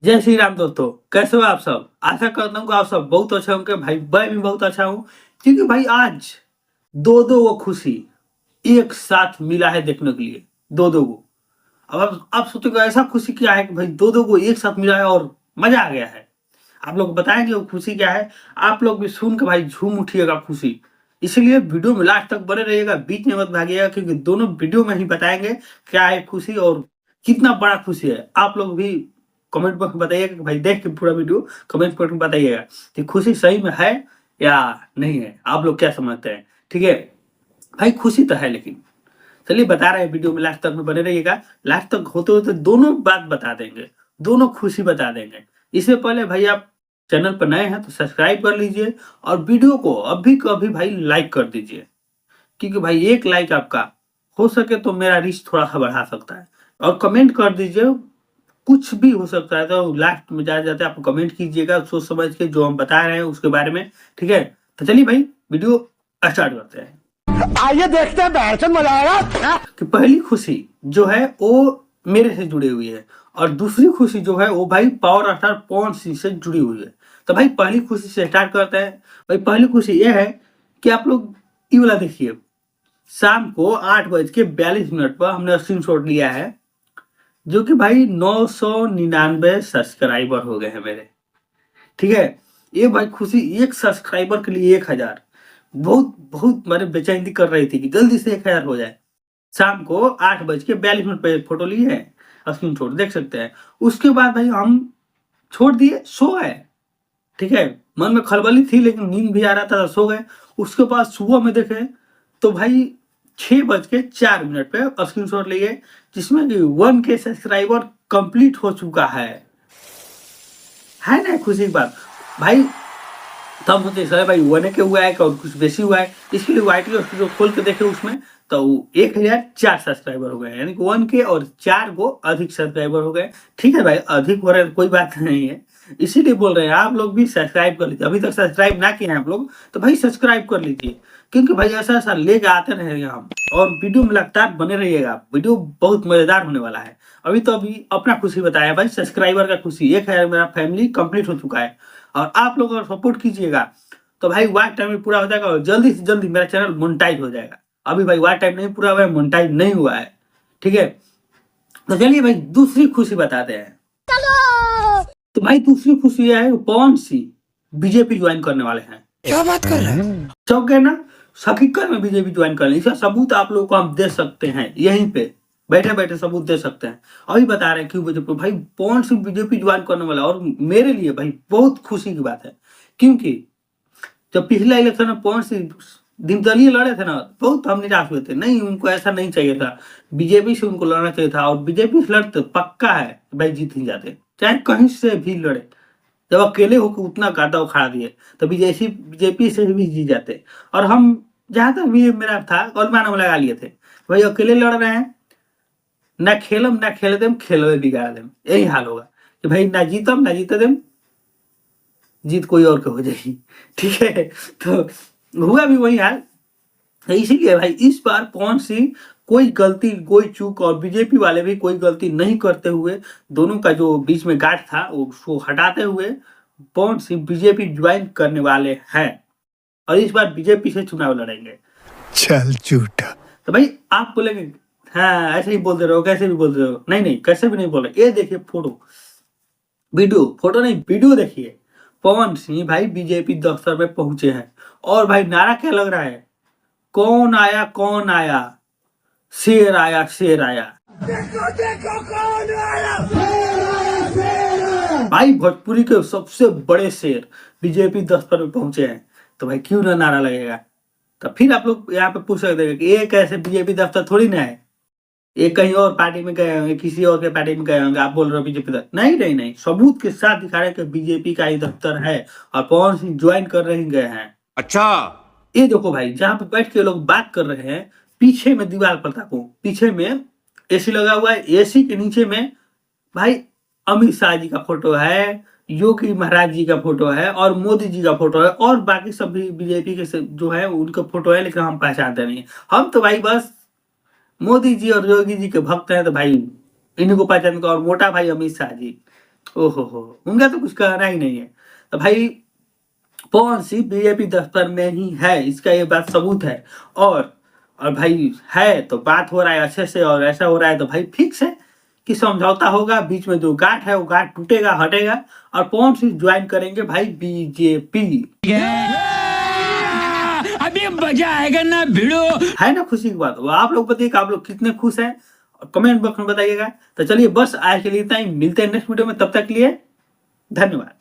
जय श्री राम दोस्तों। कैसे हो आप सब? आशा करता हूँ कि आप सब बहुत अच्छे होंगे। भाई मैं भी बहुत अच्छा हूँ, क्योंकि भाई आज दो दो वो खुशी एक साथ मिला है देखने के लिए। दो दो को अब आप सोचोगे ऐसा खुशी क्या है कि भाई दो दो को एक साथ मिला है और मजा आ गया है। आप लोग बताएंगे वो खुशी क्या है। आप लोग भी सुन के भाई झूम उठिएगा खुशी। इसलिए वीडियो में लास्ट तक बने रहिएगा, बीच में मत भागिएगा, क्योंकि दोनों वीडियो में ही बताएंगे क्या है खुशी और कितना बड़ा खुशी है। आप लोग भी कमेंट बॉक्स में बताइएगा कि भाई देख के पूरा वीडियो कमेंट बॉक्स में बताइएगा कि खुशी सही में है या नहीं है। आप लोग क्या समझते हैं? ठीक है भाई, खुशी तो है, लेकिन चलिए बता रहे हैं, वीडियो में लास्ट तक में बने रहिएगा। लास्ट तक होते होते दोनों बात बता देंगे, दोनों खुशी बता देंगे। इससे पहले भाई आप चैनल पर नए हैं तो सब्सक्राइब कर लीजिए और वीडियो को अभी को अभी भाई लाइक कर दीजिए, क्योंकि भाई एक लाइक आपका हो सके तो मेरा रीच थोड़ा सा बढ़ा सकता है। और कमेंट कर दीजिए, कुछ भी हो सकता है, तो लास्ट में जाते जाते आप कमेंट कीजिएगा सोच समझ के जो हम बता रहे हैं उसके बारे में। ठीक है, तो चलिए भाई वीडियो स्टार्ट करते हैं। आइए देखते हैं बैठन मजा आएगा। कि पहली खुशी जो है वो मेरे से जुड़ी हुई है और दूसरी खुशी जो है वो भाई पावर स्टार पवन सिंह से जुड़ी हुई है। तो भाई पहली खुशी से स्टार्ट करते हैं। भाई पहली खुशी ये है कि आप लोग ये वाला देखिए, शाम को 8:42 पर हमने स्क्रीनशॉट लिया है, जो कि भाई 999 सब्सक्राइबर हो गए हैं मेरे। ठीक है, ये भाई खुशी एक सब्सक्राइबर के लिए 1000 बहुत बहुत मेरे बेचैनी कर रही थी कि जल्दी से 1000 हो जाए। शाम को 8:42 पे फोटो लिए हैं, स्क्रीन शॉट देख सकते हैं। उसके बाद भाई हम छोड़ दिए, सो गए। ठीक है, मन में खलबली थी लेकिन नींद भी आ रहा था तो सो गए। उसके बाद सुबह में देखे तो भाई 6:04 पे स्क्रीन शॉट लिए, जिसमें कि 1K सब्सक्राइबर कंप्लीट हो चुका है ना खुशी की बात भाई। तब सोचे सर भाई 1K हुआ है और कुछ बेसी हुआ है, इसके लिए वाइटी जो खोल के देखे उसमें तो 1004 सब्सक्राइबर हो गए, यानी कि 1K और 4 को अधिक सब्सक्राइबर हो गए। ठीक है भाई, अधिक हो रहे हैं कोई बात नहीं है, इसीलिए बोल रहे हैं आप लोग भी सब्सक्राइब कर लीजिए। अभी तक सब्सक्राइब ना किए हैं आप लोग तो भाई सब्सक्राइब कर लीजिए, क्योंकि भाई ऐसा ऐसा लेके आते रहेंगे हम। और वीडियो में लगातार बने रहिएगा, वीडियो बहुत मजेदार होने वाला है। अभी अपना खुशी बताया भाई, सब्सक्राइबर का खुशी 1000 मेरा फैमिली कंप्लीट हो चुका है। और आप लोग अगर सपोर्ट कीजिएगा तो भाई वाच टाइम पूरा हो जाएगा और जल्दी से जल्दी मेरा चैनल मोनेटाइज हो जाएगा। अभी भाई वाच टाइम नहीं पूरा हुआ है, मोनेटाइज नहीं हुआ है। ठीक है, तो चलिए भाई दूसरी खुशी बताते हैं। तो भाई दूसरी खुशी है पवन सिंह बीजेपी ज्वाइन करने वाले हैं। क्या बात कर रहे हैं? चौक है ना, हकीकत में बीजेपी ज्वाइन कर लें, इसका सबूत आप लोगों को हम दे सकते हैं, यहीं पे बैठे बैठे सबूत दे सकते हैं। अभी बता रहे हैं क्यों बीजेपी, भाई पवन सिंह बीजेपी ज्वाइन करने वाला और मेरे लिए भाई बहुत खुशी की बात है। क्योंकि जब पिछला इलेक्शन में पवन सिंह निर्दलीय लड़े थे ना, बहुत हम निराश हुए थे। नहीं, उनको ऐसा नहीं चाहिए था, बीजेपी से उनको लड़ना चाहिए था। और बीजेपी से लड़ते पक्का है भाई जीत ही जाते, चाहे कहीं से भी लड़े। जब अकेले होकर उतना गादा उखाड़ दिए तो बीजेपी से भी जीत जाते। और हम जहां तक भी मेरा था अनुमान हम लगा लिए थे, भाई अकेले लड़ रहे हैं, ना खेलम ना खेल देम, खेलवे बिगाड़ देम, यही हाल होगा कि भाई ना जीतम ना जीते देम, जीत कोई और के हो जाएगी। ठीक है, तो हुआ भी वही हाल। इसीलिए भाई इस बार पवन सिंह कोई गलती कोई चूक और बीजेपी वाले भी कोई गलती नहीं करते हुए, दोनों का जो बीच में गांठ था उसको हटाते हुए पवन सिंह बीजेपी ज्वाइन करने वाले हैं और इस बार बीजेपी से चुनाव लड़ेंगे। चल झूठा। तो भाई आप बोलेंगे हाँ ऐसे ही बोलते रहो, कैसे भी बोलते रहो। नहीं नहीं, कैसे भी नहीं बोल रहे। ये देखिए फोटो, वीडियो, फोटो नहीं वीडियो देखिए। पवन सिंह भाई बीजेपी दफ्तर में पहुंचे हैं और भाई नारा क्या लग रहा है, कौन आया, शेर आया शेर आया। देखो देखो कौन आया। भाई भोजपुरी के सबसे बड़े शेर बीजेपी दफ्तर में पहुंचे हैं, तो भाई क्यों ना नारा लगेगा। तो फिर आप लोग यहाँ पे पूछ सकते हैं कि ये कैसे, बीजेपी दफ्तर थोड़ी ना है, ये कहीं और पार्टी में गए होंगे, किसी और के पार्टी में गए होंगे। आप बोल रहे हो बीजेपी दफ्तर, नहीं नहीं नहीं, सबूत के साथ दिखा रहे हैं कि बीजेपी का ही दफ्तर है और पवन सिंह ज्वाइन कर रहे गए हैं। अच्छा, ये देखो भाई, जहां पे बैठ के लोग बात कर रहे हैं, पीछे में दीवार पर ताको, पीछे में एसी लगा हुआ है, एसी के नीचे में भाई अमित शाह जी का फोटो है, योगी महाराज जी का फोटो है और मोदी जी का फोटो है और बाकी सभी बीजेपी के जो है उनका फोटो है, लेकिन हम पहचानते नहीं। हम तो भाई बस मोदी जी और योगी जी के भक्त हैं, तो भाई इन्हीं को पहचान। और मोटा भाई अमित शाह जी, ओहो हो, उनका तो कुछ कहना ही नहीं है। तो भाई पवन सिंह बीजेपी दफ्तर में ही है, इसका ये बात सबूत है। और भाई है तो बात हो रहा है अच्छे से, और ऐसा हो रहा है तो भाई फिक्स है कि समझौता होगा, बीच में जो गांठ है वो गांठ टूटेगा, हटेगा, और पवन सिंह ज्वाइन करेंगे भाई बीजेपी। अभी मजा आएगा ना भिड़ो। है ना खुशी की बात। वो आप लोग बताइए कि आप लोग कितने खुश हैं, और कमेंट बॉक्स में बताइएगा। तो चलिए बस आज के लिए इतना ही, मिलते हैं नेक्स्ट वीडियो में, तब तक के लिए धन्यवाद।